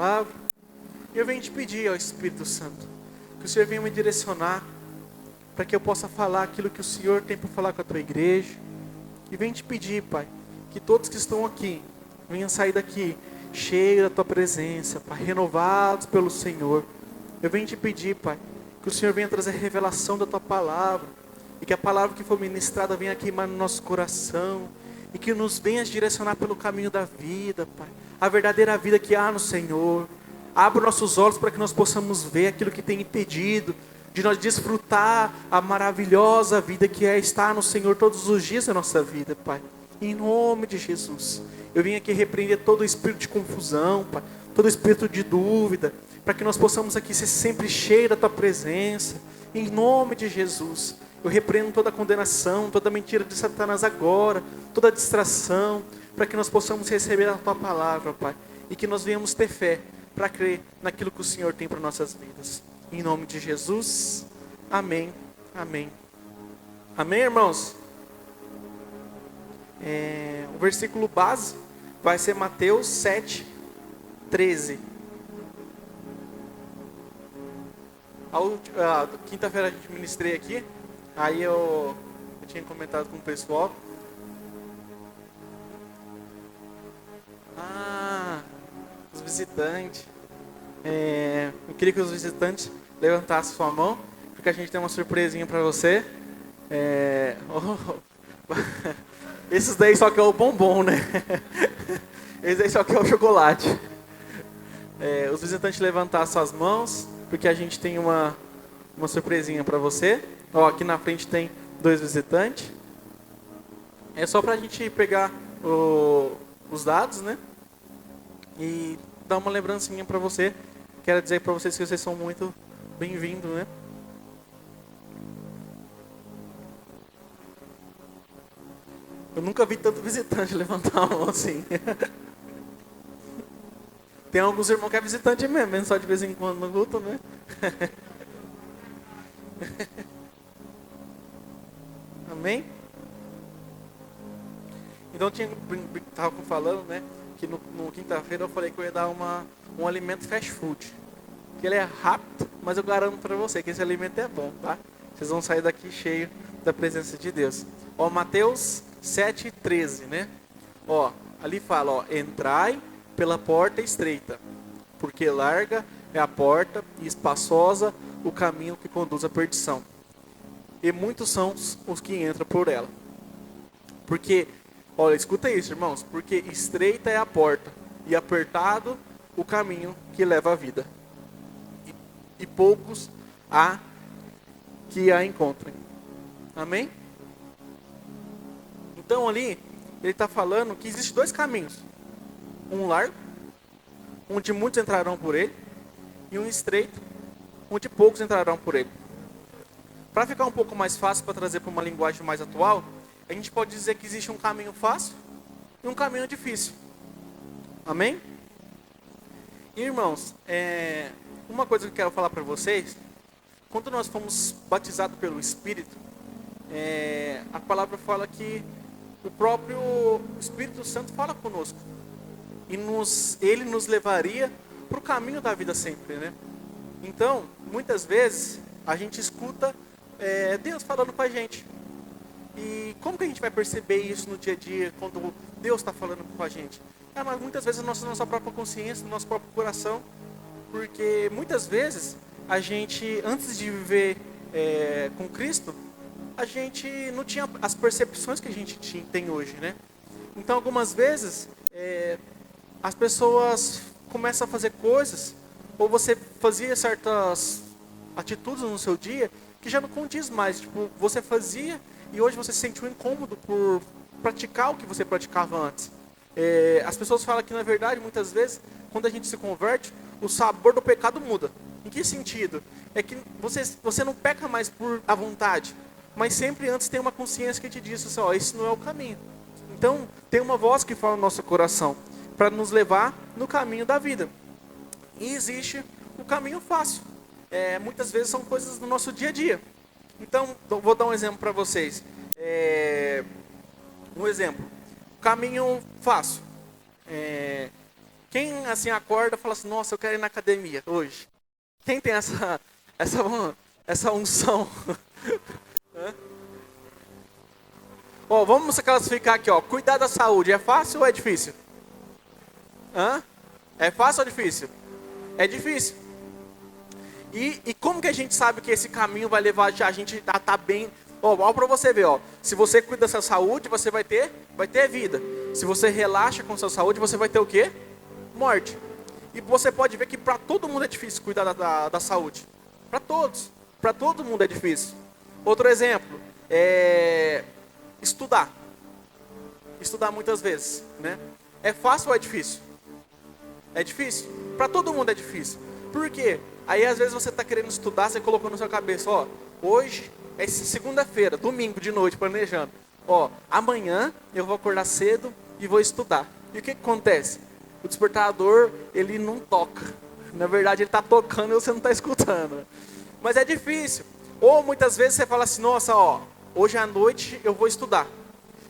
palavra. E eu venho te pedir, ó Espírito Santo, que o Senhor venha me direcionar para que eu possa falar aquilo que o Senhor tem para falar com a tua igreja. E venho te pedir, Pai, que todos que estão aqui venham sair daqui cheios da tua presença, Pai, renovados pelo Senhor. Eu venho te pedir, Pai, que o Senhor venha trazer revelação da tua palavra, e que a palavra que for ministrada venha queimar no nosso coração, e que nos venha direcionar pelo caminho da vida, Pai, a verdadeira vida que há no Senhor. Abra nossos olhos para que nós possamos ver aquilo que tem impedido de nós desfrutar a maravilhosa vida que é estar no Senhor todos os dias da nossa vida, Pai. Em nome de Jesus, eu vim aqui repreender todo o espírito de confusão, Pai, todo o espírito de dúvida, para que nós possamos aqui ser sempre cheios da tua presença. Em nome de Jesus, eu repreendo toda a condenação, toda a mentira de Satanás agora, toda a distração, para que nós possamos receber a tua palavra, Pai, e que nós venhamos ter fé para crer naquilo que o Senhor tem para nossas vidas. Em nome de Jesus, amém, amém. Amém, irmãos? O versículo base vai ser Mateus 7, 13. Quinta-feira a gente ministrei aqui, aí eu tinha comentado com o pessoal. Os visitantes. Eu queria que os visitantes levantassem sua mão, porque a gente tem uma surpresinha para você. Esses daí só que é o bombom, né? Esse daí só que é o chocolate. Os visitantes levantassem suas mãos, porque a gente tem uma surpresinha para você. Aqui na frente tem 2 visitantes. É só para a gente pegar os dados, né? E dar uma lembrancinha para você. Quero dizer para vocês que vocês são muito bem-vindos, né? Eu nunca vi tanto visitante levantar a mão assim. Tem alguns irmãos que é visitante mesmo, só de vez em quando no culto, né? Amém? Então estava falando, né? Que no quinta-feira eu falei que eu ia dar um alimento fast food. Que ele é rápido, mas eu garanto para você que esse alimento é bom, tá? Vocês vão sair daqui cheio da presença de Deus. Mateus 7, 13, né? Ali fala, entrai pela porta estreita, porque larga é a porta e espaçosa o caminho que conduz à perdição. E muitos são os que entram por ela. Porque, escuta isso, irmãos, porque estreita é a porta e apertado o caminho que leva à vida. E poucos há que a encontrem. Amém? Então ali, ele está falando que existem 2 caminhos. Um largo, onde muitos entrarão por ele, e um estreito, onde poucos entrarão por ele. Para ficar um pouco mais fácil, para trazer para uma linguagem mais atual, a gente pode dizer que existe um caminho fácil e um caminho difícil. Amém? Irmãos, uma coisa que eu quero falar para vocês, quando nós fomos batizados pelo Espírito, a palavra fala que o próprio Espírito Santo fala conosco. E ele nos levaria para o caminho da vida sempre, né? Então, muitas vezes, a gente escuta Deus falando com a gente. E como que a gente vai perceber isso no dia a dia, quando Deus está falando com a gente? Mas muitas vezes na nossa própria consciência, no nosso próprio coração. Porque muitas vezes, a gente, antes de viver com Cristo, a gente não tinha as percepções que a gente tem hoje, né? Então, algumas vezes, as pessoas começam a fazer coisas, ou você fazia certas atitudes no seu dia, que já não condiz mais. Tipo, você fazia, e hoje você se sente um incômodo por praticar o que você praticava antes. As pessoas falam que, na verdade, muitas vezes, quando a gente se converte, o sabor do pecado muda. Em que sentido? É que você não peca mais por à vontade, mas sempre antes tem uma consciência que te diz assim, esse não é o caminho. Então, tem uma voz que fala no nosso coração, para nos levar no caminho da vida. E existe o caminho fácil. Muitas vezes são coisas do nosso dia a dia. Então, vou dar um exemplo para vocês. Um exemplo. Caminho fácil. Quem assim acorda e fala assim, nossa, eu quero ir na academia hoje? Quem tem essa unção? Hã? Ó, vamos classificar aqui, ó. Cuidar da saúde, é fácil ou é difícil? Hã? É fácil ou difícil? É difícil. E como que a gente sabe que esse caminho vai levar a gente a estar bem? Ó para você ver, ó. Se você cuida da sua saúde, você vai ter vida. Se você relaxa com a sua saúde, você vai ter o quê? Morte. E você pode ver que para todo mundo é difícil cuidar da saúde. Para todos. Para todo mundo é difícil. Outro exemplo é estudar. Estudar muitas vezes, né? É fácil ou é difícil? É difícil? Para todo mundo é difícil. Por quê? Aí às vezes você está querendo estudar, você colocou na sua cabeça, ó, hoje é segunda-feira, domingo de noite, planejando. Ó, amanhã eu vou acordar cedo e vou estudar. E o que acontece? O despertador, ele não toca. Na verdade, ele está tocando e você não está escutando. Mas é difícil. Ou muitas vezes você fala assim, nossa, ó, hoje à noite eu vou estudar.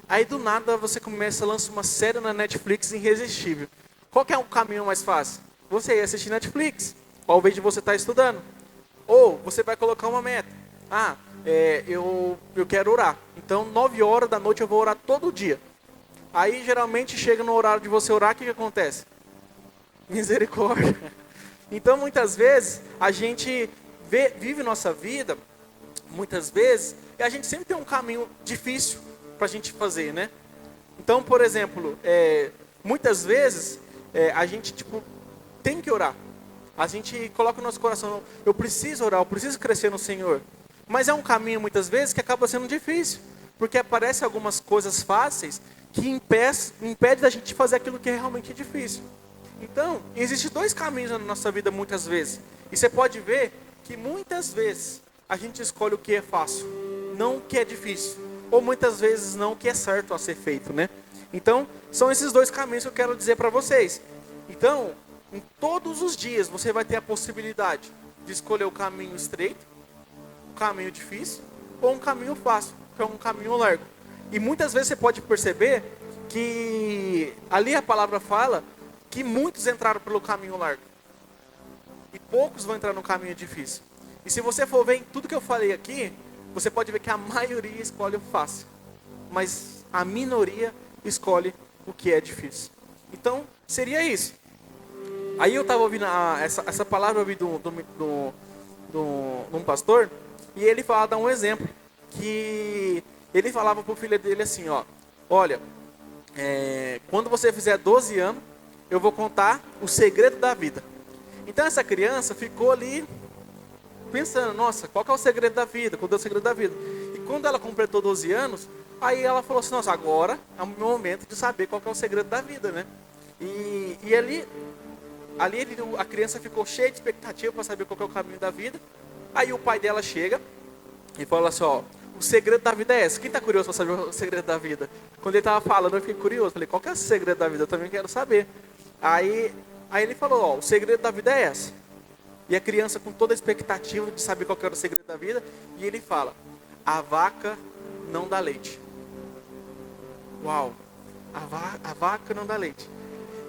Aí do nada você começa a lançar uma série na Netflix irresistível. Qual que é o caminho mais fácil? Você ir assistir Netflix, ao invés de você estar estudando. Ou você vai colocar uma meta. Eu quero orar. Então 9 horas da noite eu vou orar todo dia. Aí geralmente chega no horário de você orar, o que acontece? Misericórdia. Então muitas vezes a gente vive nossa vida, muitas vezes, e a gente sempre tem um caminho difícil para a gente fazer, né? Então, por exemplo, muitas vezes a gente tem que orar. A gente coloca no nosso coração, eu preciso orar, eu preciso crescer no Senhor. Mas é um caminho muitas vezes que acaba sendo difícil, porque aparecem algumas coisas fáceis que impede da gente fazer aquilo que é realmente difícil. Então, existem 2 caminhos na nossa vida muitas vezes. E você pode ver que muitas vezes a gente escolhe o que é fácil, não o que é difícil. Ou muitas vezes não o que é certo a ser feito, né? Então, são esses 2 caminhos que eu quero dizer para vocês. Então, em todos os dias você vai ter a possibilidade de escolher o caminho estreito, um caminho difícil, ou um caminho fácil, que é um caminho largo. E muitas vezes você pode perceber que ali a palavra fala que muitos entraram pelo caminho largo. E poucos vão entrar no caminho difícil. E se você for ver em tudo que eu falei aqui, você pode ver que a maioria escolhe o fácil. Mas a minoria escolhe o que é difícil. Então, seria isso. Aí eu estava ouvindo essa palavra, eu ouvi de um pastor, e ele fala, dá um exemplo, que ele falava para o filho dele assim, ó, olha, quando você fizer 12 anos, eu vou contar o segredo da vida. Então essa criança ficou ali pensando, nossa, qual que é o segredo da vida? Qual é o segredo da vida? E quando ela completou 12 anos, aí ela falou assim, nossa, agora é o meu momento de saber qual que é o segredo da vida, né? E ali a criança ficou cheia de expectativa para saber qual que é o caminho da vida. Aí o pai dela chega e fala assim, ó, o segredo da vida é esse. Quem está curioso para saber o segredo da vida? Quando ele estava falando, eu fiquei curioso. Falei, qual que é o segredo da vida? Eu também quero saber. Aí ele falou, ó, o segredo da vida é esse. E a criança com toda a expectativa de saber qual que era o segredo da vida. E ele fala, a vaca não dá leite. Uau, a vaca não dá leite.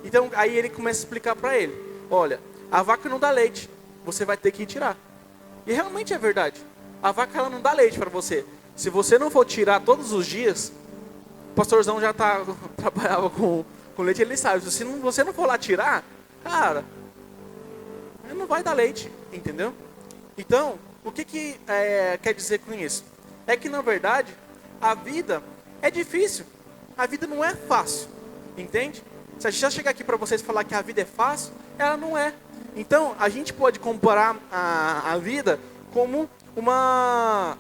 Então aí ele começa a explicar para ele, olha, a vaca não dá leite, você vai ter que tirar. E realmente é verdade. A vaca ela não dá leite para você. Se você não for tirar todos os dias, o pastorzão já trabalhava com leite, ele sabe. Se você não for lá tirar, cara, não vai dar leite, entendeu? Então, o que quer dizer com isso? É que na verdade, a vida é difícil. A vida não é fácil, entende? Se a gente já chegar aqui para vocês e falar que a vida é fácil, ela não é. Então, a gente pode comparar a vida como uma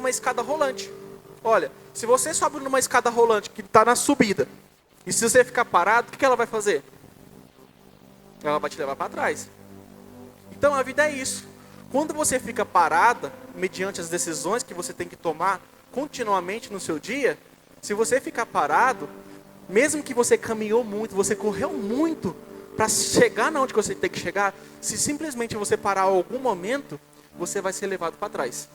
escada rolante. Olha, se você sobe numa escada rolante que está na subida, e se você ficar parado, o que ela vai fazer? Ela vai te levar para trás. Então, a vida é isso. Quando você fica parada, mediante as decisões que você tem que tomar continuamente no seu dia, se você ficar parado, mesmo que você caminhou muito, você correu muito para chegar na onde você tem que chegar, se simplesmente você parar em algum momento, você vai ser levado para trás.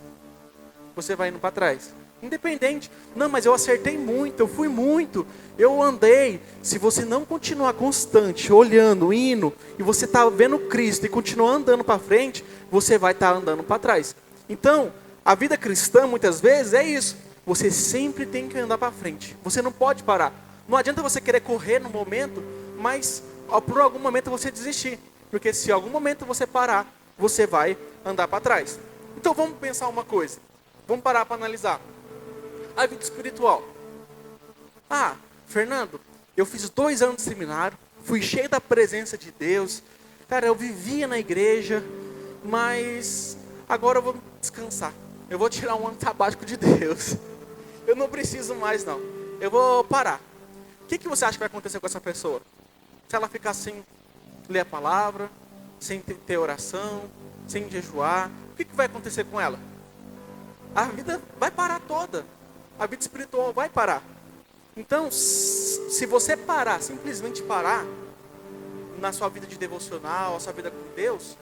Você vai indo para trás. Independente. Não, mas eu acertei muito, eu fui muito, eu andei. Se você não continuar constante, olhando, indo, e você está vendo Cristo e continuar andando para frente, você vai estar andando para trás. Então, a vida cristã, muitas vezes, é isso. Você sempre tem que andar para frente. Você não pode parar. Não adianta você querer correr no momento, mas por algum momento você desistir. Porque se em algum momento você parar, você vai andar para trás. Então vamos pensar uma coisa. Vamos parar para analisar. A vida espiritual. Ah, Fernando, eu fiz 2 anos de seminário, fui cheio da presença de Deus. Cara, eu vivia na igreja, mas agora eu vou descansar. Eu vou tirar um ano sabático de Deus. Eu não preciso mais não. Eu vou parar. O que você acha que vai acontecer com essa pessoa? Se ela ficar sem ler a palavra, sem ter oração, sem jejuar, o que vai acontecer com ela? A vida vai parar toda. A vida espiritual vai parar. Então, se você parar, simplesmente parar, na sua vida de devocional, a sua vida com Deus,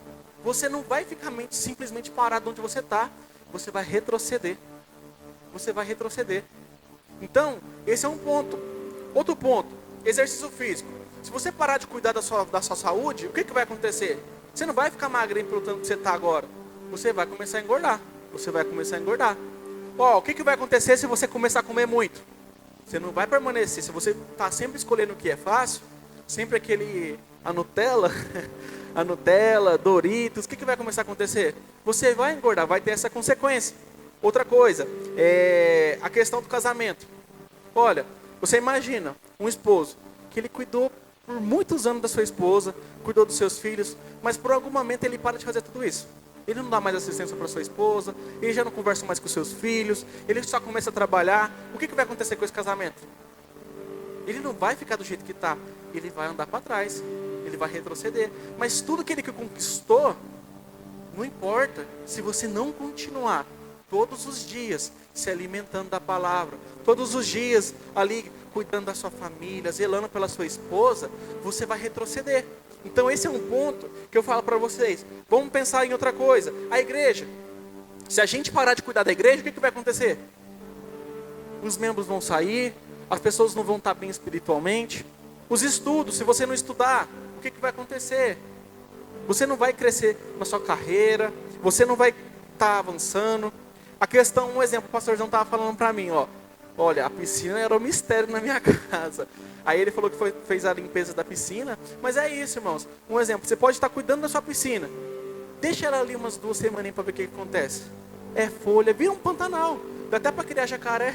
você não vai ficar simplesmente parado onde você está. Você vai retroceder. Você vai retroceder. Então, esse é um ponto. Outro ponto, exercício físico. Se você parar de cuidar da sua saúde, o que vai acontecer? Você não vai ficar magrinho pelo tanto que você está agora. Você vai começar a engordar. Você vai começar a engordar. O que vai acontecer se você começar a comer muito? Você não vai permanecer. Se você está sempre escolhendo o que é fácil, sempre a Nutella, a Nutella, Doritos, o que vai começar a acontecer? Você vai engordar, vai ter essa consequência. Outra coisa, a questão do casamento. Olha, você imagina um esposo que ele cuidou por muitos anos da sua esposa, cuidou dos seus filhos, mas por algum momento ele para de fazer tudo isso. Ele não dá mais assistência para sua esposa, ele já não conversa mais com seus filhos, ele só começa a trabalhar. O que vai acontecer com esse casamento? Ele não vai ficar do jeito que está, ele vai andar para trás, ele vai retroceder. Mas tudo que ele conquistou, não importa, se você não continuar todos os dias se alimentando da palavra, todos os dias ali cuidando da sua família, zelando pela sua esposa, você vai retroceder. Então esse é um ponto que eu falo para vocês. Vamos pensar em outra coisa. A igreja. Se a gente parar de cuidar da igreja, o que vai acontecer? Os membros vão sair, as pessoas não vão estar bem espiritualmente. Os estudos, se você não estudar, o que vai acontecer? Você não vai crescer na sua carreira, você não vai estar avançando. A questão, um exemplo, o pastorzão estava falando para mim, olha, a piscina era um mistério na minha casa. Aí ele falou que fez a limpeza da piscina, mas é isso, irmãos. Um exemplo, você pode estar cuidando da sua piscina. Deixa ela ali umas 2 semaninhas para ver o que acontece. É folha, vira um pantanal. Dá até para criar jacaré.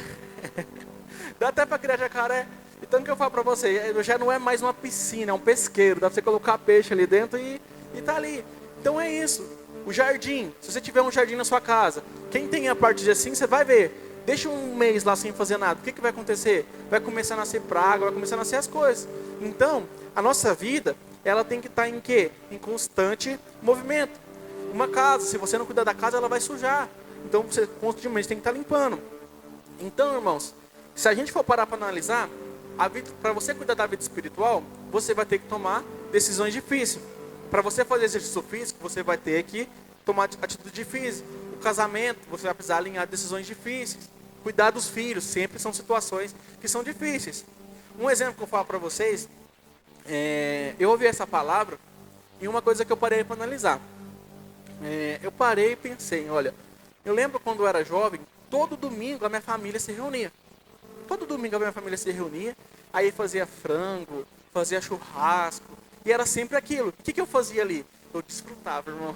Dá até para criar jacaré. Então o que eu falo para você, já não é mais uma piscina, é um pesqueiro. Dá para você colocar peixe ali dentro e tá ali. Então é isso. O jardim, se você tiver um jardim na sua casa, quem tem a parte de assim, você vai ver. Deixa um mês lá sem fazer nada, o que vai acontecer? Vai começar a nascer praga, vai começar a nascer as coisas. Então, a nossa vida, ela tem que estar em quê? Em constante movimento. Uma casa, se você não cuidar da casa, ela vai sujar. Então, você constantemente tem que estar limpando. Então, irmãos, se a gente for parar para analisar, para você cuidar da vida espiritual, você vai ter que tomar decisões difíceis. Para você fazer exercício físico, você vai ter que tomar atitude difícil. O casamento, você vai precisar alinhar decisões difíceis. Cuidar dos filhos, sempre são situações que são difíceis. Um exemplo que eu falo para vocês, eu ouvi essa palavra e uma coisa que eu parei para analisar. Eu parei e pensei, olha, eu lembro quando eu era jovem, todo domingo a minha família se reunia. Todo domingo a minha família se reunia, aí fazia frango, fazia churrasco, e era sempre aquilo. O que eu fazia ali? Eu desfrutava, irmão.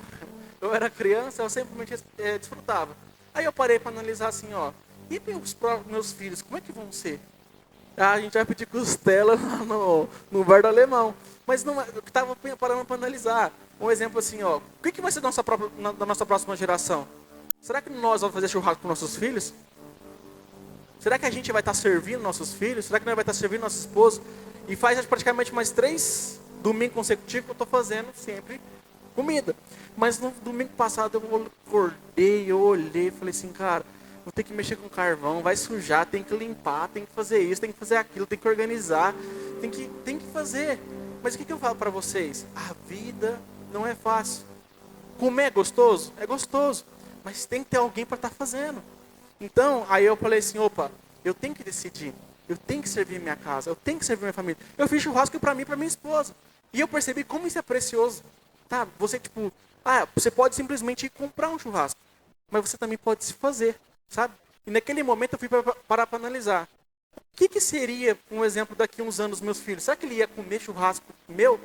Eu era criança, eu simplesmente desfrutava. Aí eu parei para analisar assim, e meus filhos, como é que vão ser? A gente vai pedir costela lá no bar do alemão. Mas não, eu estava parando para analisar. Um exemplo assim, o que vai ser da nossa próxima geração? Será que nós vamos fazer churrasco com nossos filhos? Será que a gente vai estar servindo nossos filhos? Será que nós vai estar servindo nosso esposo? E faz praticamente mais 3 domingos consecutivos que eu estou fazendo sempre comida. Mas no domingo passado eu acordei, eu olhei e falei assim, cara, vou ter que mexer com carvão, vai sujar, tem que limpar, tem que fazer isso, tem que fazer aquilo, tem que organizar, tem que fazer. Mas o que eu falo para vocês? A vida não é fácil. Comer é gostoso? É gostoso. Mas tem que ter alguém para estar fazendo. Então, aí eu falei assim, opa, eu tenho que decidir. Eu tenho que servir minha casa, eu tenho que servir minha família. Eu fiz churrasco para mim e para minha esposa. E eu percebi como isso é precioso. Tá? Você, tipo, você pode simplesmente ir comprar um churrasco. Mas você também pode se fazer, sabe? E naquele momento eu fui parar para analisar. O que seria, um exemplo, daqui a uns anos, meus filhos? Será que ele ia comer churrasco meu?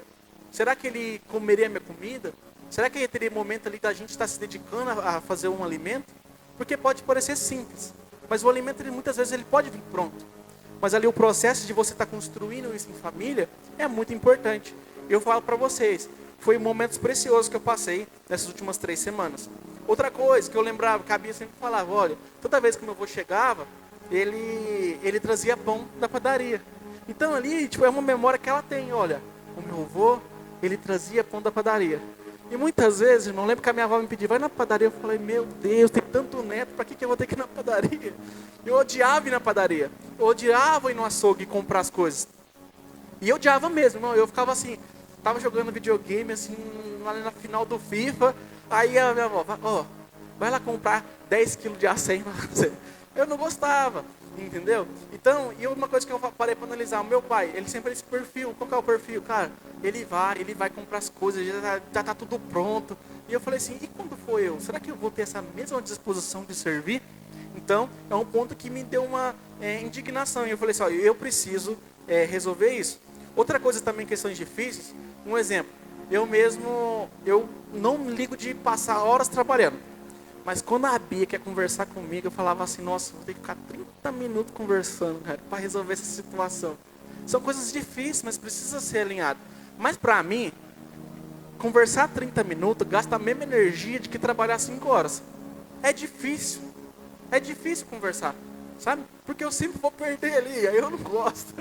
Será que ele comeria minha comida? Será que teria momento ali da gente estar se dedicando a fazer um alimento? Porque pode parecer simples, mas o alimento muitas vezes ele pode vir pronto. Mas ali o processo de você estar construindo isso em família é muito importante. Eu falo para vocês, foi momentos preciosos que eu passei nessas últimas 3 semanas. Outra coisa que eu lembrava, que a Bia sempre falava, olha, toda vez que meu avô chegava, ele trazia pão da padaria. Então ali, tipo, é uma memória que ela tem, olha, o meu avô, ele trazia pão da padaria. E muitas vezes, irmão, lembro que a minha avó me pedia, vai na padaria. Eu falei, meu Deus, tem tanto neto, para que eu vou ter que ir na padaria? Eu odiava ir na padaria. Eu odiava ir no açougue e comprar as coisas. E eu odiava mesmo, irmão. Eu ficava assim, tava jogando videogame, assim, lá na final do FIFA. Aí a minha avó, vai lá comprar 10 quilos de acém para você. Eu não gostava, entendeu? Então, e uma coisa que eu parei para analisar, o meu pai, ele sempre esse perfil, qual que é o perfil? Cara, ele vai comprar as coisas, já tá tudo pronto. E eu falei assim, e quando for eu? Será que eu vou ter essa mesma disposição de servir? Então, é um ponto que me deu uma indignação. E eu falei assim, eu preciso resolver isso. Outra coisa também, questões difíceis, um exemplo. Eu não me ligo de passar horas trabalhando. Mas quando a Bia quer conversar comigo, eu falava assim, nossa, vou ter que ficar 30 minutos conversando, cara, para resolver essa situação. São coisas difíceis, mas precisa ser alinhado. Mas para mim, conversar 30 minutos gasta a mesma energia de que trabalhar 5 horas. É difícil. É difícil conversar, sabe? Porque eu sempre vou perder ali, aí eu não gosto.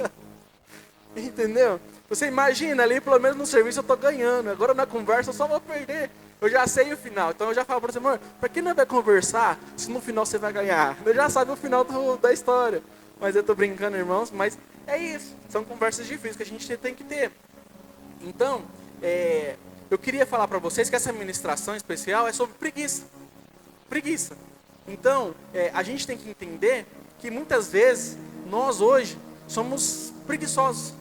Entendeu? Você imagina ali, pelo menos no serviço eu tô ganhando. Agora na conversa eu só vou perder. Eu já sei o final. Então eu já falo para você, amor, para que não vai conversar se no final você vai ganhar? Eu já sabe o final da história. Mas eu tô brincando, irmãos. Mas é isso. São conversas difíceis que a gente tem que ter. Então, eu queria falar para vocês que essa ministração especial é sobre preguiça. Preguiça. Então, a gente tem que entender que muitas vezes nós hoje somos preguiçosos.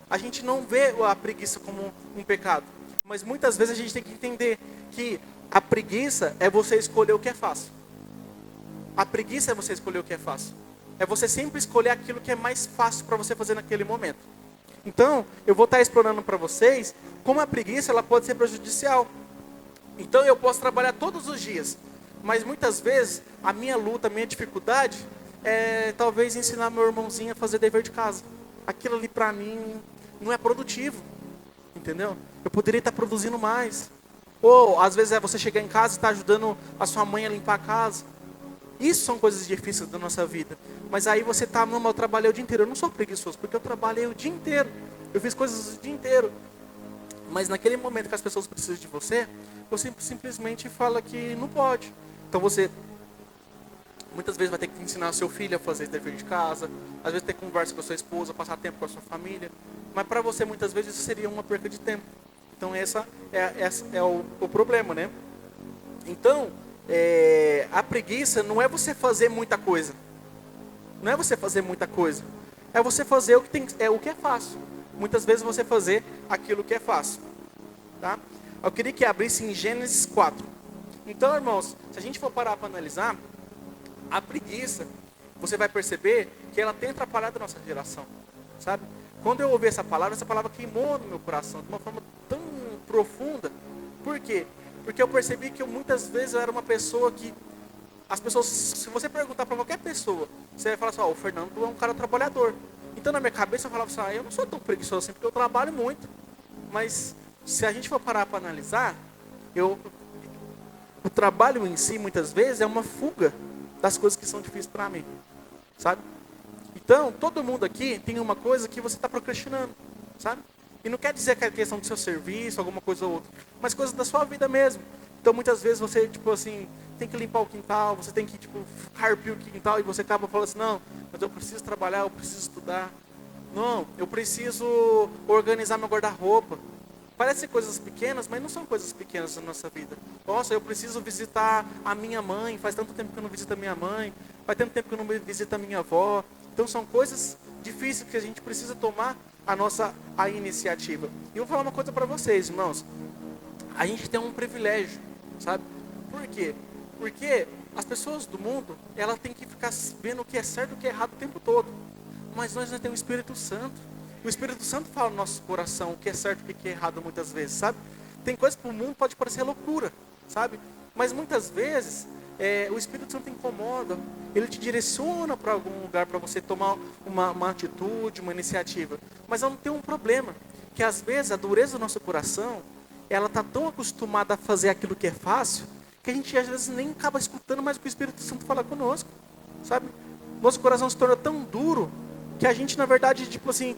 A gente não vê a preguiça como um pecado. Mas muitas vezes a gente tem que entender que a preguiça é você escolher o que é fácil. A preguiça é você escolher o que é fácil. É você sempre escolher aquilo que é mais fácil para você fazer naquele momento. Então, eu vou estar explorando para vocês como a preguiça ela pode ser prejudicial. Então, eu posso trabalhar todos os dias. Mas muitas vezes, a minha luta, a minha dificuldade é talvez ensinar meu irmãozinho a fazer dever de casa. Aquilo ali para mim não é produtivo. Entendeu? Eu poderia estar produzindo mais. Ou, às vezes, é você chegar em casa e estar ajudando a sua mãe a limpar a casa. Isso são coisas difíceis da nossa vida. Mas aí você está, não, eu trabalhei o dia inteiro. Eu não sou preguiçoso, porque eu trabalhei o dia inteiro. Eu fiz coisas o dia inteiro. Mas naquele momento que as pessoas precisam de você simplesmente fala que não pode. Então você, muitas vezes, vai ter que ensinar seu filho a fazer dever de casa. Às vezes ter conversa com a sua esposa, passar tempo com a sua família. Mas para você, muitas vezes, isso seria uma perca de tempo. Então, essa é o problema, né? Então, a preguiça não é você fazer muita coisa. Não é você fazer muita coisa. É você fazer o que é fácil. Muitas vezes, você fazer aquilo que é fácil. Tá? Eu queria que abrisse em Gênesis 4. Então, irmãos, se a gente for parar para analisar, a preguiça, você vai perceber que ela tem atrapalhado a nossa geração. Sabe? Quando eu ouvi essa palavra queimou no meu coração de uma forma tão profunda. Por quê? Porque eu percebi que muitas vezes eu era uma pessoa que... As pessoas, se você perguntar para qualquer pessoa, você vai falar assim, o Fernando é um cara trabalhador. Então na minha cabeça eu falava assim, eu não sou tão preguiçoso assim, porque eu trabalho muito. Mas se a gente for parar para analisar, o trabalho em si, muitas vezes, é uma fuga das coisas que são difíceis para mim. Sabe? Então, todo mundo aqui tem uma coisa que você está procrastinando, sabe? E não quer dizer que é questão do seu serviço, alguma coisa ou outra, mas coisas da sua vida mesmo. Então, muitas vezes você, tem que limpar o quintal, você tem que, carpir o quintal, e você acaba falando assim, não, mas eu preciso trabalhar, eu preciso estudar. Não, eu preciso organizar meu guarda-roupa. Parecem coisas pequenas, mas não são coisas pequenas na nossa vida. Nossa, eu preciso visitar a minha mãe, faz tanto tempo que eu não visito a minha mãe. Faz tanto tempo que eu não visito a minha avó. Então são coisas difíceis que a gente precisa tomar a iniciativa. E eu vou falar uma coisa para vocês, irmãos. A gente tem um privilégio, sabe? Por quê? Porque as pessoas do mundo, ela tem que ficar vendo o que é certo e o que é errado o tempo todo. Mas nós temos o Espírito Santo. O Espírito Santo fala no nosso coração o que é certo e o que é errado muitas vezes, sabe? Tem coisas que para o mundo pode parecer loucura, sabe? Mas muitas vezes o Espírito Santo incomoda. Ele te direciona para algum lugar para você tomar uma atitude, uma iniciativa. Mas não tem um problema, que às vezes a dureza do nosso coração, ela está tão acostumada a fazer aquilo que é fácil, que a gente às vezes nem acaba escutando mais o que o Espírito Santo fala conosco, sabe? Nosso coração se torna tão duro, que a gente, na verdade, tipo assim,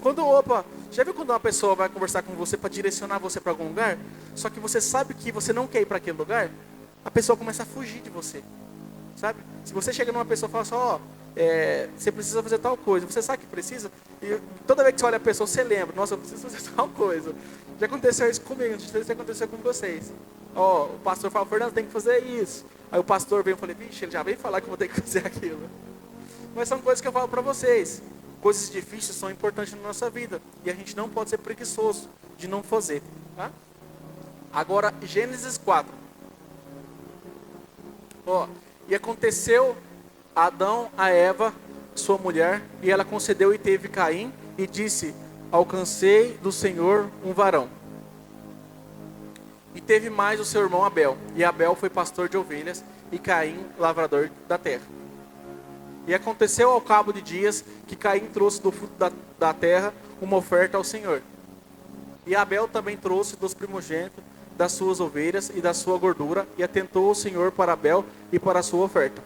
já viu quando uma pessoa vai conversar com você para direcionar você para algum lugar, só que você sabe que você não quer ir para aquele lugar, a pessoa começa a fugir de você, sabe? Se você chega numa pessoa e fala assim, você precisa fazer tal coisa, você sabe que precisa, e toda vez que você olha a pessoa, você lembra, nossa, eu preciso fazer tal coisa. Já aconteceu isso comigo, não sei se aconteceu com vocês. O pastor fala, Fernando, tem que fazer isso. Aí o pastor vem e fala, vixe, ele já veio falar que eu vou ter que fazer aquilo. Mas são coisas que eu falo para vocês. Coisas difíceis são importantes na nossa vida. E a gente não pode ser preguiçoso de não fazer. Tá? Agora, Gênesis 4. E aconteceu a Adão, a Eva, sua mulher, e ela concedeu e teve Caim, e disse, alcancei do Senhor um varão. E teve mais o seu irmão Abel. E Abel foi pastor de ovelhas, e Caim, lavrador da terra. E aconteceu ao cabo de dias, que Caim trouxe do fruto da terra uma oferta ao Senhor. E Abel também trouxe dos primogênitos das suas ovelhas e da sua gordura, e atentou o Senhor para Abel e para a sua oferta.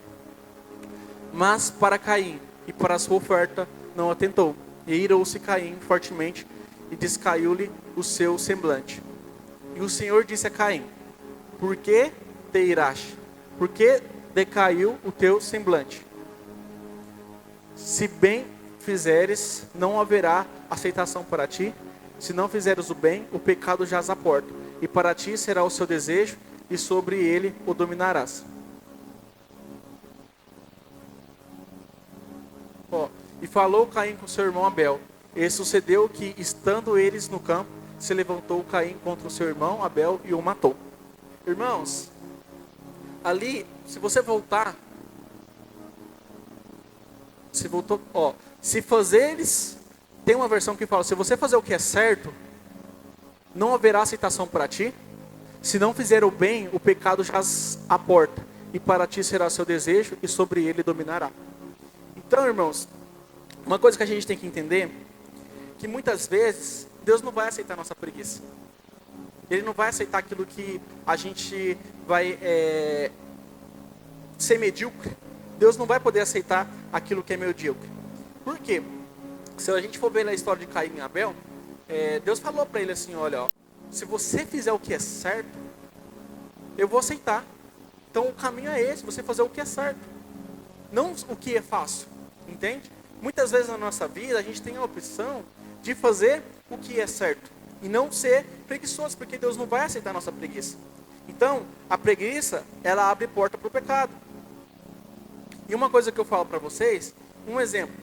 Mas para Caim e para a sua oferta não atentou. E irou-se Caim fortemente, e descaiu-lhe o seu semblante. E o Senhor disse a Caim, por que te iraste? Por que decaiu o teu semblante? Se bem fizeres, não haverá aceitação para ti. Se não fizeres o bem, o pecado jaz à porta. E para ti será o seu desejo, e sobre ele o dominarás. E falou Caim com seu irmão Abel. E sucedeu que, estando eles no campo, se levantou Caim contra o seu irmão Abel e o matou. Irmãos, ali, se você voltar, se fazeres, tem uma versão que fala, se você fazer o que é certo, não haverá aceitação para ti. Se não fizer o bem, o pecado jaz à porta, e para ti será seu desejo, e sobre ele dominará. Então, irmãos, uma coisa que a gente tem que entender, que muitas vezes, Deus não vai aceitar a nossa preguiça. Ele não vai aceitar aquilo que a gente vai ser medíocre. Deus não vai poder aceitar aquilo que é medíocre. Por quê? Se a gente for ver na história de Caim e Abel, Deus falou para ele assim, olha, se você fizer o que é certo, eu vou aceitar. Então o caminho é esse, você fazer o que é certo. Não o que é fácil, entende? Muitas vezes na nossa vida a gente tem a opção de fazer o que é certo. E não ser preguiçoso, porque Deus não vai aceitar a nossa preguiça. Então, a preguiça, ela abre porta para o pecado. E uma coisa que eu falo para vocês, um exemplo.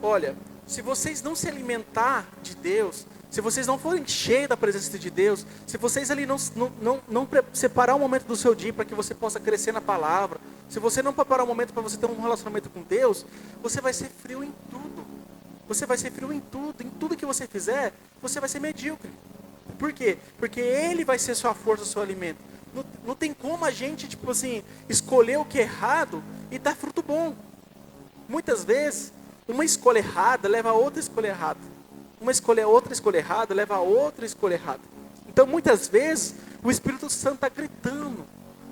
Olha, se vocês não se alimentar de Deus, se vocês não forem cheios da presença de Deus, se vocês ali não separar um momento do seu dia para que você possa crescer na palavra, se você não preparar um momento para você ter um relacionamento com Deus, você vai ser frio em tudo. Você vai ser frio em tudo que você fizer, você vai ser medíocre. Por quê? Porque Ele vai ser sua força, seu alimento. Não tem como a gente, tipo assim, escolher o que é errado e dar fruto bom. Muitas vezes, uma escolha errada leva a outra escolha errada. Outra escolha errada leva a outra escolha errada. Então, muitas vezes, o Espírito Santo está gritando,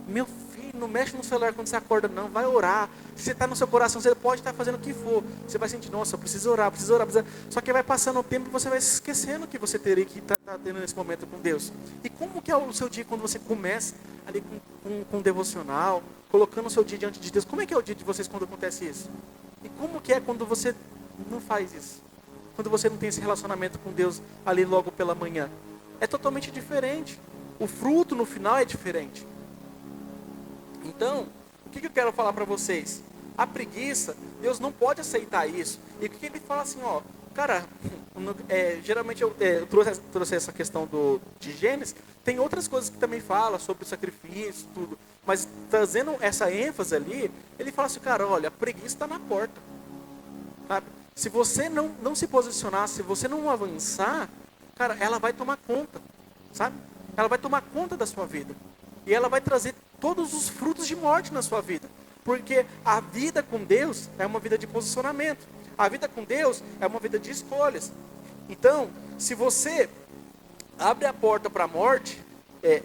meu filho, não mexe no celular quando você acorda não, vai orar. Se você está no seu coração, você pode estar fazendo o que for. Você vai sentir, nossa, eu preciso orar. Só que vai passando o tempo e você vai esquecendo que você teria que estar tendo nesse momento com Deus. E como que é o seu dia quando você começa ali com um devocional, colocando o seu dia diante de Deus? Como é que é o dia de vocês quando acontece isso? E como que é quando você não faz isso? Quando você não tem esse relacionamento com Deus ali logo pela manhã? É totalmente diferente. O fruto no final é diferente. Então, o que eu quero falar para vocês? A preguiça, Deus não pode aceitar isso. E o que ele fala assim, ó, cara, geralmente eu trouxe essa questão de Gênesis, tem outras coisas que também fala sobre sacrifício, tudo. Mas trazendo essa ênfase ali, ele fala assim, cara, olha, a preguiça está na porta. Sabe? Se você não se posicionar, se você não avançar, cara, ela vai tomar conta, sabe? Ela vai tomar conta da sua vida. E ela vai trazer todos os frutos de morte na sua vida. Porque a vida com Deus é uma vida de posicionamento. A vida com Deus é uma vida de escolhas. Então, se você abre a porta para a morte,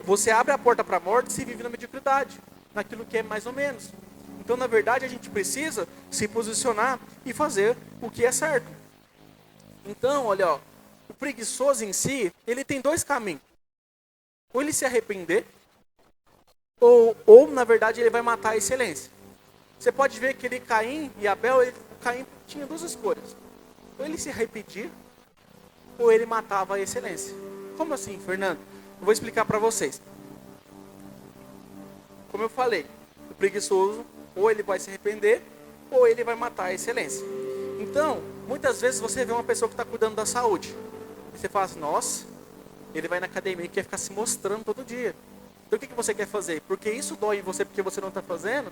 você abre a porta para a morte se vive na mediocridade, naquilo que é mais ou menos. Então, na verdade, a gente precisa se posicionar e fazer o que é certo. Então, olha, ó, o preguiçoso em si, ele tem dois caminhos. Ou ele se arrepender, ou na verdade, ele vai matar a excelência. Você pode ver que ele, Caim e Abel, Caim tinha duas escolhas. Ou ele se arrependia, ou ele matava a excelência. Como assim, Fernando? Eu vou explicar para vocês. Como eu falei, o preguiçoso, ou ele vai se arrepender, ou ele vai matar a excelência. Então, muitas vezes você vê uma pessoa que está cuidando da saúde. E você fala assim, nossa, ele vai na academia e quer ficar se mostrando todo dia. Então o que você quer fazer? Porque isso dói em você, porque você não está fazendo,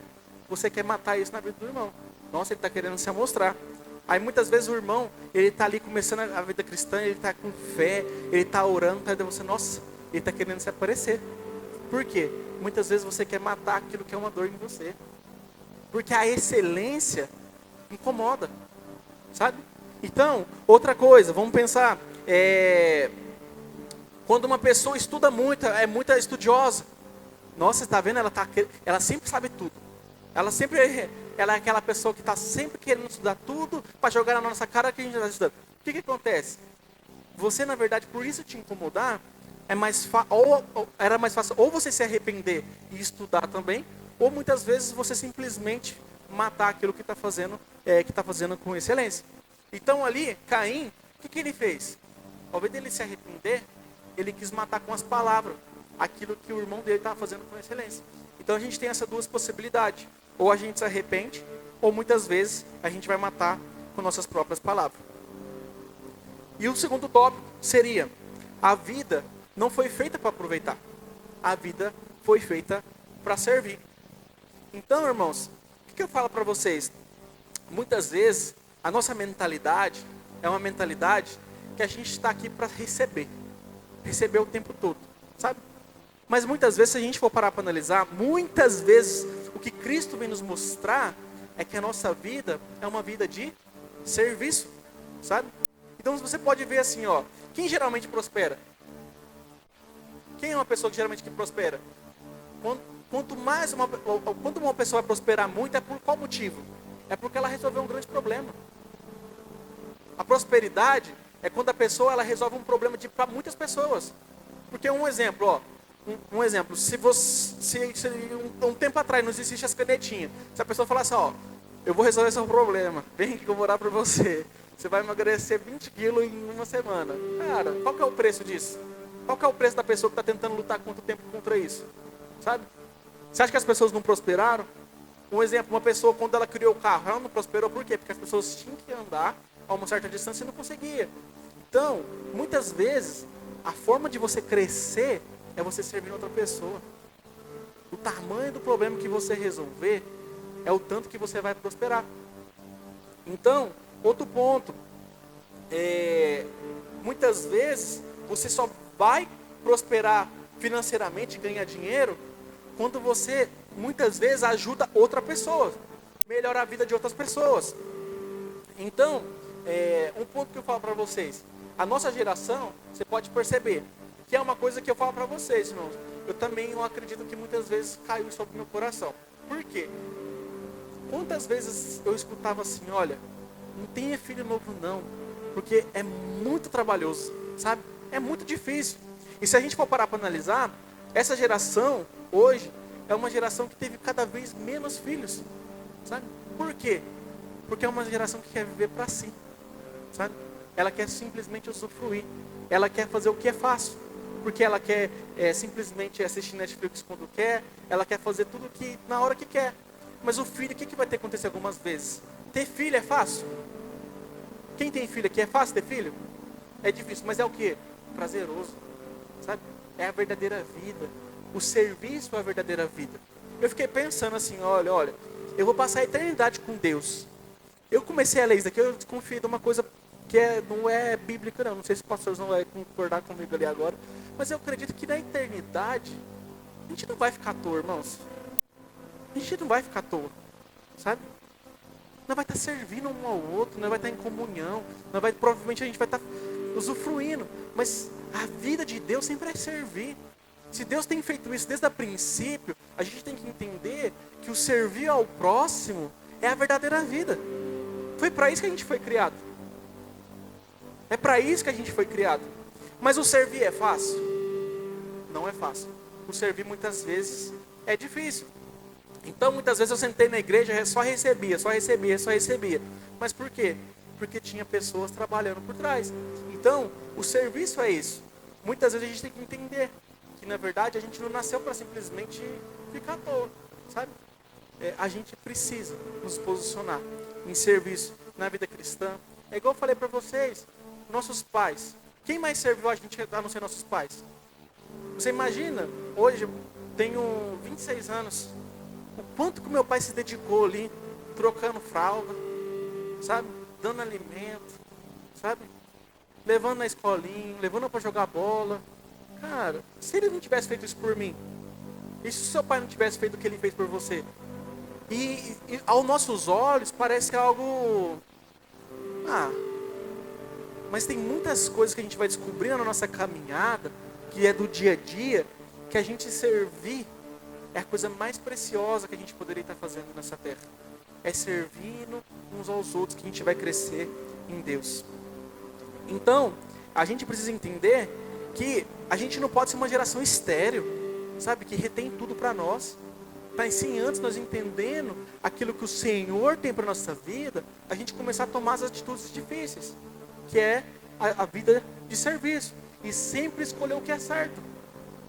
você quer matar isso na vida do irmão. Nossa, ele está querendo se amostrar. Aí muitas vezes o irmão, ele está ali começando a vida cristã, ele está com fé, ele está orando, tá, você, nossa, ele está querendo se aparecer. Por quê? Muitas vezes você quer matar aquilo que é uma dor em você. Porque a excelência incomoda, sabe? Então, outra coisa, vamos pensar, quando uma pessoa estuda muito, é muito estudiosa, nossa, você está vendo, ela sempre sabe tudo. Ela é aquela pessoa que está sempre querendo estudar tudo para jogar na nossa cara que a gente está estudando. O que acontece? Você, na verdade, por isso te incomodar, era mais fácil ou você se arrepender e estudar também, ou muitas vezes você simplesmente matar aquilo que está fazendo com excelência. Então ali, Caim, o que ele fez? Ao invés dele se arrepender, ele quis matar com as palavras aquilo que o irmão dele estava fazendo com excelência. Então a gente tem essas duas possibilidades. Ou a gente se arrepende, ou muitas vezes a gente vai matar com nossas próprias palavras. E o segundo tópico seria, a vida não foi feita para aproveitar. A vida foi feita para servir. Então, irmãos, o que eu falo para vocês? Muitas vezes, a nossa mentalidade é uma mentalidade que a gente está aqui para receber. Receber o tempo todo, sabe? Mas muitas vezes, se a gente for parar para analisar, muitas vezes o que Cristo vem nos mostrar é que a nossa vida é uma vida de serviço, sabe? Então você pode ver assim, ó, quem geralmente prospera? Quem é uma pessoa que geralmente prospera? Quanto uma pessoa vai prosperar muito, é por qual motivo? É porque ela resolveu um grande problema. A prosperidade é quando a pessoa ela resolve um problema para muitas pessoas. Porque um exemplo, ó. Um exemplo, se um tempo atrás não existisse as canetinhas, se a pessoa falasse, ó, eu vou resolver seu problema, vem aqui que eu vou orar para você, você vai emagrecer 20 quilos em uma semana. Cara, qual que é o preço disso? Qual que é o preço da pessoa que está tentando lutar quanto tempo contra isso? Sabe? Você acha que as pessoas não prosperaram? Um exemplo, uma pessoa quando ela criou o carro, ela não prosperou, por quê? Porque as pessoas tinham que andar a uma certa distância e não conseguia. Então, muitas vezes, a forma de você crescer é você servir outra pessoa. O tamanho do problema que você resolver é o tanto que você vai prosperar. Então, outro ponto. Muitas vezes, você só vai prosperar financeiramente, ganhar dinheiro, quando você, muitas vezes, ajuda outra pessoa. Melhora a vida de outras pessoas. Então, um ponto que eu falo para vocês. A nossa geração, você pode perceber, que é uma coisa que eu falo para vocês, irmãos. Eu também não acredito que muitas vezes caiu sobre o meu coração. Por quê? Quantas vezes eu escutava assim, olha, não tenha filho novo não, porque é muito trabalhoso, sabe? É muito difícil. E se a gente for parar para analisar, essa geração, hoje, é uma geração que teve cada vez menos filhos, sabe? Por quê? Porque é uma geração que quer viver para si, sabe? Ela quer simplesmente usufruir. Ela quer fazer o que é fácil. Porque ela quer simplesmente assistir Netflix quando quer. Ela quer fazer tudo que na hora que quer. Mas o filho, o que vai ter que acontecer algumas vezes? Ter filho é fácil? Quem tem filho aqui, é fácil ter filho? É difícil, mas é o quê? Prazeroso, sabe? É a verdadeira vida. O serviço é a verdadeira vida. Eu fiquei pensando assim, olha, eu vou passar a eternidade com Deus. Eu comecei a ler isso aqui, eu desconfiei de uma coisa que não é bíblica não sei se os pastores vão concordar comigo ali agora, mas eu acredito que na eternidade, a gente não vai ficar à toa, irmãos. A gente não vai ficar à toa, sabe? Nós vai estar servindo um ao outro, nós vai estar em comunhão, provavelmente a gente vai estar usufruindo, mas a vida de Deus sempre é servir. Se Deus tem feito isso desde o princípio, a gente tem que entender que o servir ao próximo é a verdadeira vida. Foi para isso que a gente foi criado. É para isso que a gente foi criado. Mas o servir é fácil? Não é fácil. O servir muitas vezes é difícil. Então muitas vezes eu sentei na igreja, só recebia. Mas por quê? Porque tinha pessoas trabalhando por trás. Então, o serviço é isso. Muitas vezes a gente tem que entender que na verdade a gente não nasceu para simplesmente ficar à toa, sabe? A gente precisa nos posicionar em serviço na vida cristã. É igual eu falei para vocês, nossos pais. Quem mais serviu a gente a não ser nossos pais? Você imagina, hoje eu tenho 26 anos, o quanto que o meu pai se dedicou ali, trocando fralda, sabe? Dando alimento, sabe? Levando na escolinha, levando para jogar bola. Cara, se ele não tivesse feito isso por mim, e se o seu pai não tivesse feito o que ele fez por você? E aos nossos olhos parece algo... mas tem muitas coisas que a gente vai descobrindo na nossa caminhada, que é do dia a dia, que a gente servir é a coisa mais preciosa que a gente poderia estar fazendo nessa terra. É servindo uns aos outros que a gente vai crescer em Deus. Então, a gente precisa entender que a gente não pode ser uma geração estéril, sabe? Que retém tudo para nós. Mas sim, antes nós entendendo aquilo que o Senhor tem para a nossa vida, a gente começar a tomar as atitudes difíceis, que é a vida de serviço. E sempre escolher o que é certo.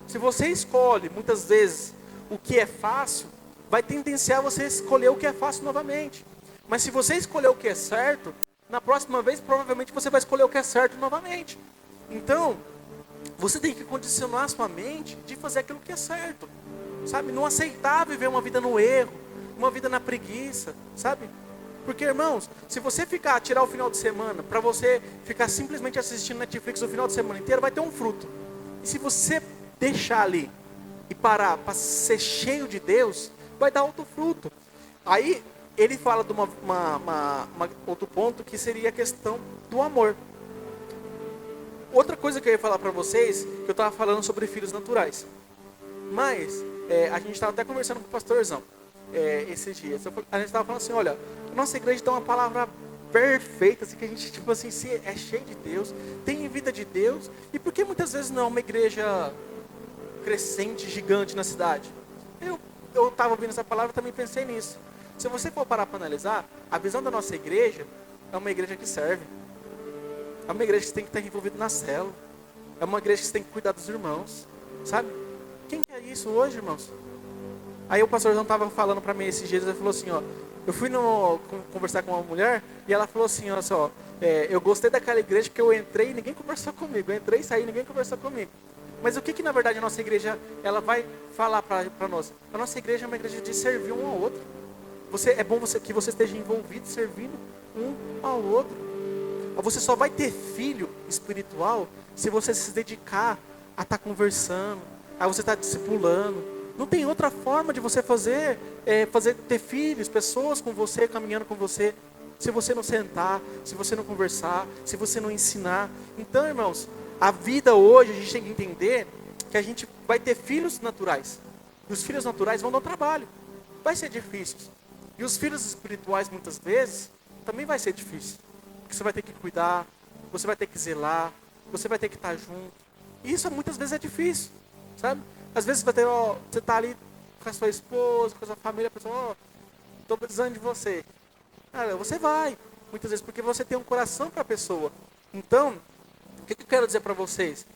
Se você escolhe, muitas vezes, o que é fácil, vai tendenciar você a escolher o que é fácil novamente. Mas se você escolher o que é certo, na próxima vez, provavelmente você vai escolher o que é certo novamente. Então, você tem que condicionar a sua mente de fazer aquilo que é certo. Sabe? Não aceitar viver uma vida no erro, uma vida na preguiça, sabe? Porque, irmãos, se você tirar o final de semana, para você ficar simplesmente assistindo Netflix o final de semana inteiro, vai ter um fruto. E se você deixar ali e parar para ser cheio de Deus, vai dar outro fruto. Aí, ele fala de outro ponto, que seria a questão do amor. Outra coisa que eu ia falar para vocês, que eu estava falando sobre filhos naturais. Mas, a gente estava até conversando com o pastorzão, esses dias. A gente estava falando assim, olha, a nossa igreja tem uma palavra perfeita, assim, que a gente, tipo assim, é cheio de Deus, tem vida de Deus. E por que muitas vezes não é uma igreja crescente, gigante na cidade? Eu estava ouvindo essa palavra e também pensei nisso. Se você for parar para analisar, a visão da nossa igreja é uma igreja que serve. É uma igreja que tem que estar envolvido na célula. É uma igreja que tem que cuidar dos irmãos. Sabe? Quem quer isso hoje, irmãos? Aí o pastorzão estava falando para mim esses dias, ele falou assim, ó, eu fui conversar com uma mulher e ela falou assim, olha só, eu gostei daquela igreja que eu entrei e ninguém conversou comigo. Eu entrei e saí e ninguém conversou comigo. Mas o que na verdade a nossa igreja ela vai falar para nós? A nossa igreja é uma igreja de servir um ao outro. É bom que você esteja envolvido, servindo um ao outro. Você só vai ter filho espiritual se você se dedicar a estar conversando, a você estar discipulando. Não tem outra forma de você ter filhos, pessoas com você, caminhando com você, se você não sentar, se você não conversar, se você não ensinar. Então, irmãos, a vida hoje, a gente tem que entender que a gente vai ter filhos naturais. E os filhos naturais vão dar trabalho. Vai ser difícil. E os filhos espirituais, muitas vezes, também vai ser difícil. Porque você vai ter que cuidar, você vai ter que zelar, você vai ter que estar junto. E isso muitas vezes é difícil, sabe? Às vezes você está ali com a sua esposa, com a sua família, a pessoa, estou precisando de você. Cara, você vai, muitas vezes, porque você tem um coração para a pessoa. Então, o que eu quero dizer para vocês?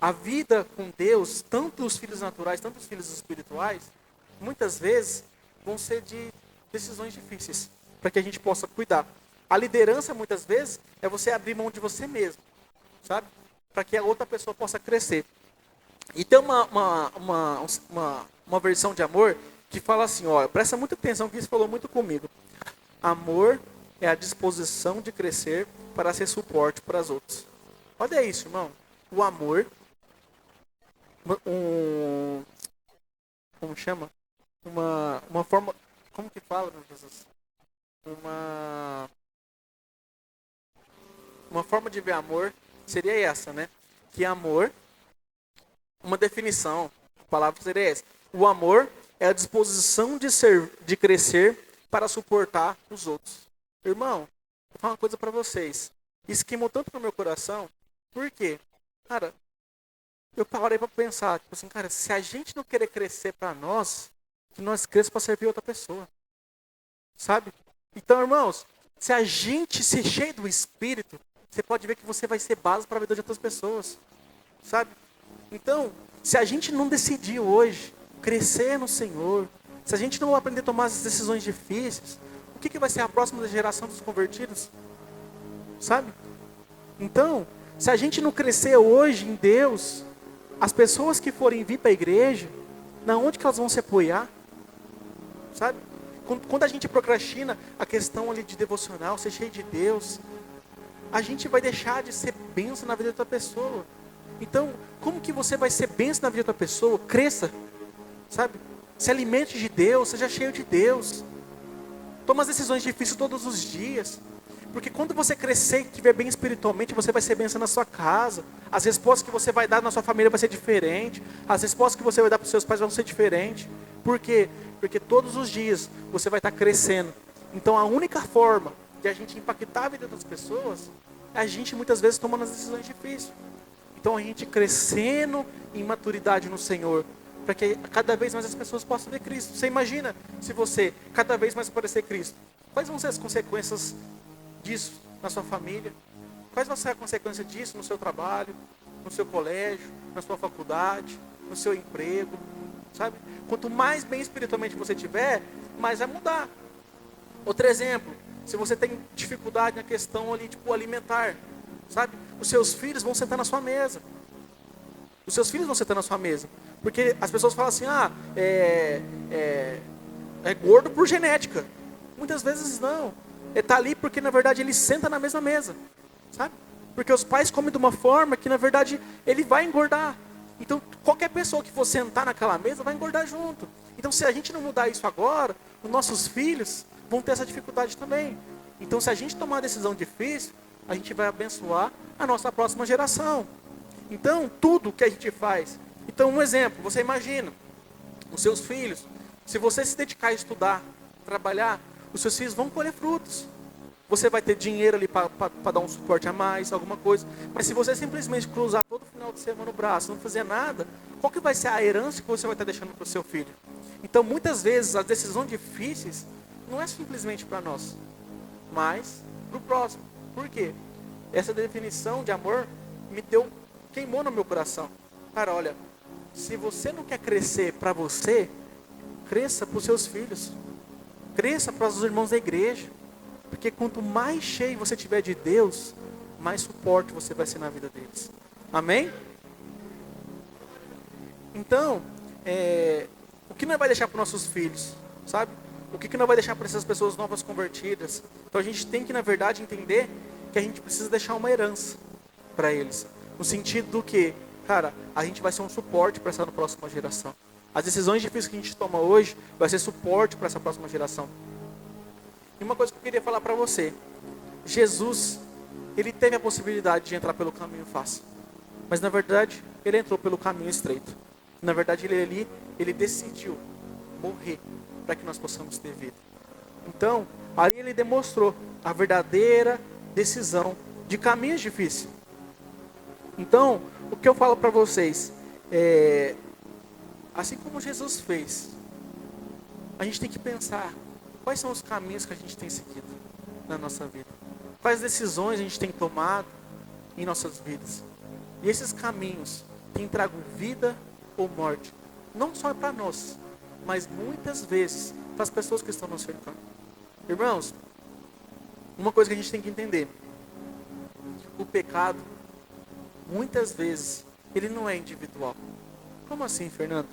A vida com Deus, tanto os filhos naturais, tanto os filhos espirituais, muitas vezes, vão ser de decisões difíceis, para que a gente possa cuidar. A liderança, muitas vezes, é você abrir mão de você mesmo, sabe? Para que a outra pessoa possa crescer. E tem uma versão de amor que fala assim, olha, presta muita atenção que isso falou muito comigo. Amor é a disposição de crescer para ser suporte para os outros. Olha isso, irmão. O amor, como chama? Uma forma, como que fala, meu Jesus? Uma forma de ver amor seria essa, né? Que amor, uma definição, a palavra seria essa. O amor é a disposição de crescer para suportar os outros. Irmão, vou falar uma coisa para vocês. Isso queimou tanto no meu coração. Por quê? Cara, eu parei para pensar, tipo assim, cara, se a gente não querer crescer para nós, que nós cresçamos para servir outra pessoa. Sabe? Então, irmãos, se a gente se cheio do Espírito, você pode ver que você vai ser base para a vida de outras pessoas. Sabe? Então, se a gente não decidir hoje crescer no Senhor, se a gente não aprender a tomar as decisões difíceis, o que vai ser a próxima geração dos convertidos? Sabe? Então, se a gente não crescer hoje em Deus, as pessoas que forem vir para a igreja, na onde que elas vão se apoiar? Sabe? Quando a gente procrastina a questão ali de devocional, ser cheio de Deus, a gente vai deixar de ser bênção na vida da outra pessoa. Então, como que você vai ser bênção na vida da outra pessoa? Cresça, sabe? Se alimente de Deus, seja cheio de Deus. Toma as decisões difíceis todos os dias. Porque quando você crescer e estiver bem espiritualmente, você vai ser bênção na sua casa. As respostas que você vai dar na sua família vai ser diferente. As respostas que você vai dar para os seus pais vão ser diferentes. Por quê? Porque todos os dias você vai estar crescendo. Então a única forma de a gente impactar a vida das pessoas é a gente muitas vezes tomando as decisões difíceis. Então a gente crescendo em maturidade no Senhor, para que cada vez mais as pessoas possam ver Cristo. Você imagina se você cada vez mais parecer Cristo. Quais vão ser as consequências disso na sua família? Quais vão ser a consequência disso no seu trabalho, no seu colégio, na sua faculdade, no seu emprego? Sabe? Quanto mais bem espiritualmente você tiver, mais vai mudar. Outro exemplo, se você tem dificuldade na questão ali, tipo, alimentar, sabe? Os seus filhos vão sentar na sua mesa. Os seus filhos vão sentar na sua mesa. Porque as pessoas falam assim, é gordo por genética. Muitas vezes não. Ele está ali porque, na verdade, ele senta na mesma mesa. Sabe? Porque os pais comem de uma forma que, na verdade, ele vai engordar. Então, qualquer pessoa que for sentar naquela mesa vai engordar junto. Então, se a gente não mudar isso agora, os nossos filhos vão ter essa dificuldade também. Então, se a gente tomar uma decisão difícil, a gente vai abençoar a nossa próxima geração. Então, tudo que a gente faz. Então, um exemplo, você imagina, os seus filhos, se você se dedicar a estudar, trabalhar, os seus filhos vão colher frutos. Você vai ter dinheiro ali para dar um suporte a mais, alguma coisa. Mas se você simplesmente cruzar todo final de semana o braço, não fazer nada, qual que vai ser a herança que você vai estar deixando para o seu filho? Então, muitas vezes, as decisões difíceis não é simplesmente para nós, mas para o próximo. Por quê? Essa definição de amor queimou no meu coração. Cara, olha, se você não quer crescer para você, cresça para os seus filhos. Cresça para os irmãos da igreja. Porque quanto mais cheio você tiver de Deus, mais suporte você vai ser na vida deles. Amém? Então, o que nós vai deixar para os nossos filhos? Sabe? O que nós vai deixar para essas pessoas novas convertidas? Então a gente tem que, na verdade, entender que a gente precisa deixar uma herança para eles. No sentido do que, cara, a gente vai ser um suporte para essa próxima geração. As decisões difíceis que a gente toma hoje vai ser suporte para essa próxima geração. E uma coisa que eu queria falar para você. Jesus, ele teve a possibilidade de entrar pelo caminho fácil. Mas na verdade, ele entrou pelo caminho estreito. Na verdade, ele decidiu morrer para que nós possamos ter vida. Então, aí ele demonstrou a verdadeira decisão de caminhos difíceis. Então, o que eu falo para vocês assim como Jesus fez, a gente tem que pensar quais são os caminhos que a gente tem seguido na nossa vida. Quais decisões a gente tem tomado em nossas vidas. E esses caminhos têm trago vida ou morte. Não só para nós, mas muitas vezes para as pessoas que estão nos cercando. Irmãos, uma coisa que a gente tem que entender: o pecado, muitas vezes, ele não é individual. Como assim, Fernando?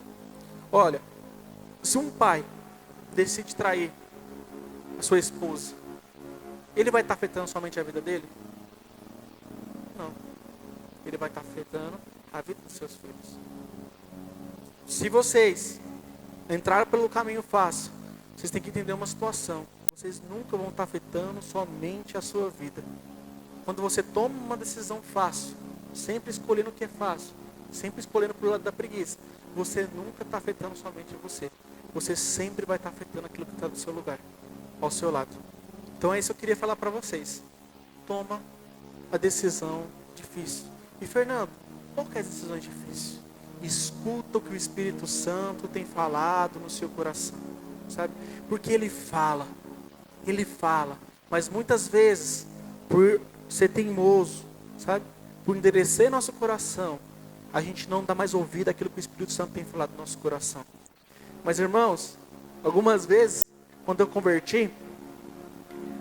Olha, se um pai decide trair a sua esposa, ele vai estar afetando somente a vida dele? Não. Ele vai estar afetando a vida dos seus filhos. Se vocês entraram pelo caminho fácil, vocês têm que entender uma situação. Vocês nunca vão estar afetando somente a sua vida. Quando você toma uma decisão fácil, sempre escolhendo o que é fácil, sempre escolhendo pro lado da preguiça, você nunca está afetando somente você. Você sempre vai estar afetando aquilo que está do seu lugar, ao seu lado. Então é isso que eu queria falar para vocês. Toma a decisão difícil. E Fernando, qual que é as decisões difíceis? Escuta o que o Espírito Santo tem falado no seu coração, sabe? Porque ele fala, mas muitas vezes, por ser teimoso, sabe? Por endurecer nosso coração, a gente não dá mais ouvido àquilo que o Espírito Santo tem falado no nosso coração. Mas irmãos, algumas vezes, quando eu converti,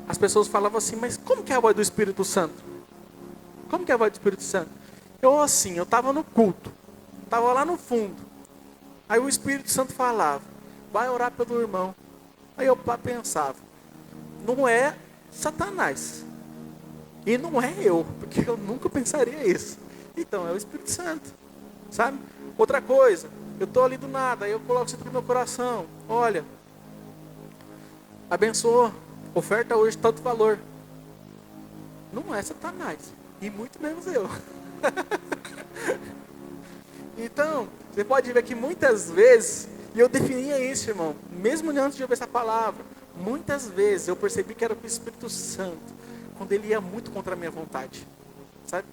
as pessoas falavam assim: mas como que é a voz do Espírito Santo? Como que é a voz do Espírito Santo? Eu estava no culto, estava lá no fundo. Aí o Espírito Santo falava: vai orar pelo irmão. Aí eu pensava: não é Satanás. E não é eu, porque eu nunca pensaria isso. Então é o Espírito Santo, sabe? Outra coisa, eu estou ali do nada, aí eu coloco isso no meu coração: olha, abençoa, oferta hoje tanto valor. Não é Satanás, e muito menos eu. Então, você pode ver que muitas vezes, e eu definia isso, irmão, mesmo antes de ouvir essa palavra, muitas vezes eu percebi que era o Espírito Santo, quando ele ia muito contra a minha vontade, sabe?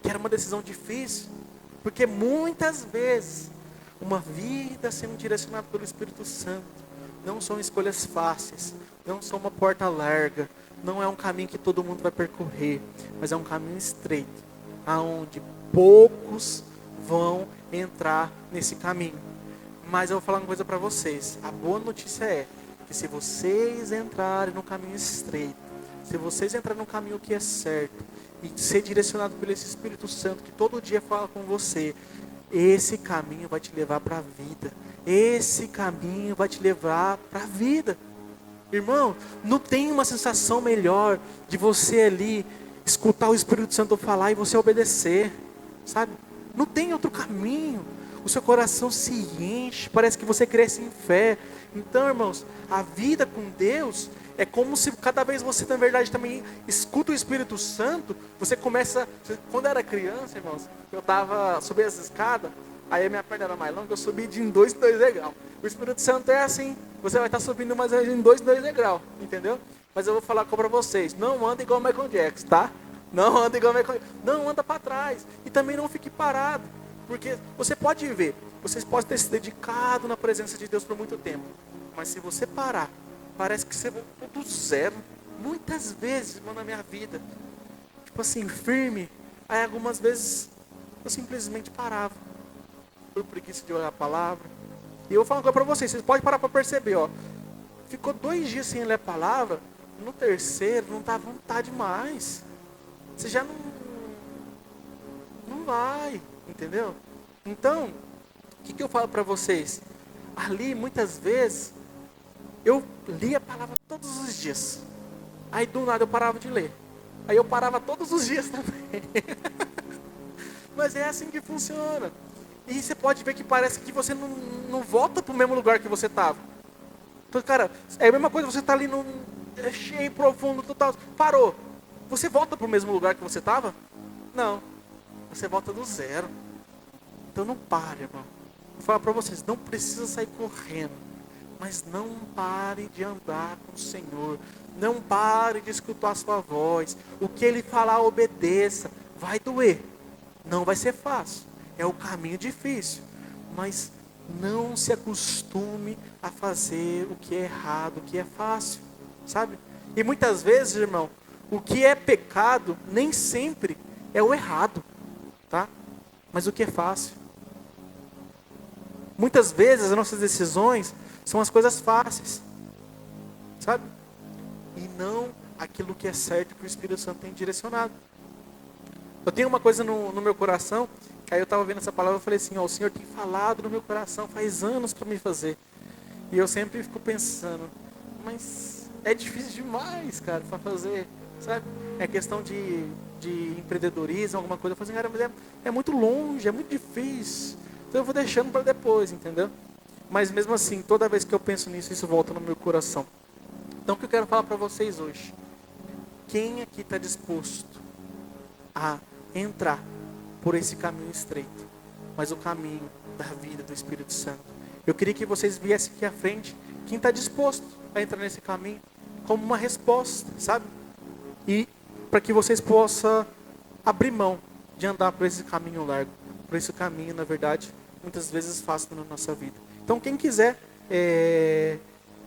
Que era uma decisão difícil, porque muitas vezes, uma vida sendo direcionada pelo Espírito Santo, não são escolhas fáceis, não são uma porta larga, não é um caminho que todo mundo vai percorrer, mas é um caminho estreito, aonde poucos vão entrar nesse caminho. Mas eu vou falar uma coisa para vocês: a boa notícia é que se vocês entrarem no caminho estreito, se vocês entrarem no caminho que é certo e ser direcionado por esse Espírito Santo que todo dia fala com você, esse caminho vai te levar para a vida. Esse caminho vai te levar para a vida. Irmão, não tem uma sensação melhor de você ali escutar o Espírito Santo falar e você obedecer, sabe? Não tem outro caminho. O seu coração se enche, parece que você cresce em fé. Então, irmãos, a vida com Deus é como se cada vez você, na verdade, também escuta o Espírito Santo. Você começa... Quando eu era criança, irmãos, eu subi as escadas, aí a minha perna era mais longa, eu subi de em 2 degraus. O Espírito Santo é assim, você vai estar subindo mais em 2 degraus, entendeu? Mas eu vou falar para vocês: não anda igual o Michael Jackson, tá? Não anda igual o Michael Jackson. Não anda para trás. E também não fique parado. Porque você pode ver, vocês podem ter se dedicado na presença de Deus por muito tempo, mas se você parar, parece que você voltou do zero. Muitas vezes, irmão, na minha vida, tipo assim, firme. Aí algumas vezes eu simplesmente parava, por preguiça de olhar a palavra. E eu vou falar uma coisa para vocês podem parar para perceber, ó. Ficou 2 dias sem ler a palavra, no terceiro não dá vontade mais. Você já não vai, entendeu? Então, o que eu falo para vocês? Ali, muitas vezes, eu lia a palavra todos os dias. Aí, do nada, eu parava de ler. Aí, eu parava todos os dias também. Mas é assim que funciona. E você pode ver que parece que você não volta para o mesmo lugar que você estava. Então, cara, é a mesma coisa, você está ali cheio, profundo, total. Parou. Você volta para o mesmo lugar que você estava? Não. Você volta do zero. Então não pare, irmão. Vou falar para vocês, não precisa sair correndo, mas não pare de andar com o Senhor. Não pare de escutar a sua voz. O que Ele falar, obedeça. Vai doer. Não vai ser fácil. É o caminho difícil. Mas não se acostume a fazer o que é errado, o que é fácil. Sabe? E muitas vezes, irmão, o que é pecado nem sempre é o errado. Tá? Mas o que é fácil. Muitas vezes as nossas decisões são as coisas fáceis, sabe? E não aquilo que é certo que o Espírito Santo tem direcionado. Eu tenho uma coisa no meu coração, que aí eu estava vendo essa palavra e falei assim, ó, o Senhor tem falado no meu coração faz anos para me fazer. E eu sempre fico pensando, mas é difícil demais, cara, para fazer, sabe? É questão de empreendedorismo, alguma coisa. Eu falo assim, cara, mas é muito longe, é muito difícil. Então eu vou deixando para depois, entendeu? Mas mesmo assim, toda vez que eu penso nisso, isso volta no meu coração. Então o que eu quero falar para vocês hoje? Quem aqui está disposto a entrar por esse caminho estreito, mas o caminho da vida do Espírito Santo? Eu queria que vocês viessem aqui à frente. Quem está disposto a entrar nesse caminho como uma resposta, sabe? E para que vocês possam abrir mão de andar por esse caminho largo, por esse caminho, na verdade, muitas vezes fácil na nossa vida. Então, quem quiser,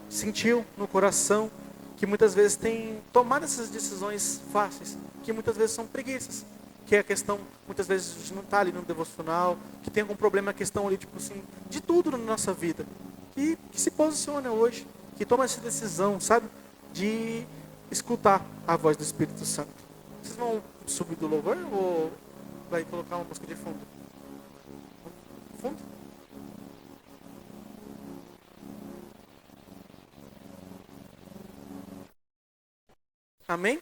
sentiu no coração que muitas vezes tem tomado essas decisões fáceis, que muitas vezes são preguiças, que é a questão, muitas vezes, de não estar ali no devocional, que tem algum problema, a questão ali, tipo assim, de tudo na nossa vida, que se posiciona hoje, que toma essa decisão, sabe, de escutar a voz do Espírito Santo. Vocês vão subir do louvor ou vai colocar uma música de fundo? Fundo? Amém?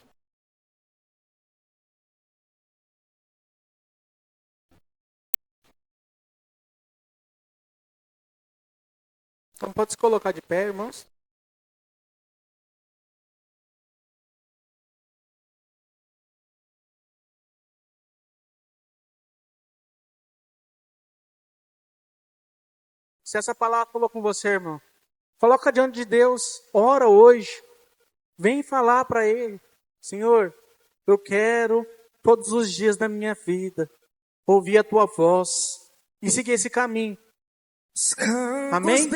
Então pode se colocar de pé, irmãos. Se essa palavra falou com você, irmão, coloca diante de Deus, ora hoje, vem falar para Ele, Senhor, eu quero todos os dias da minha vida ouvir a Tua voz e seguir esse caminho. Amém?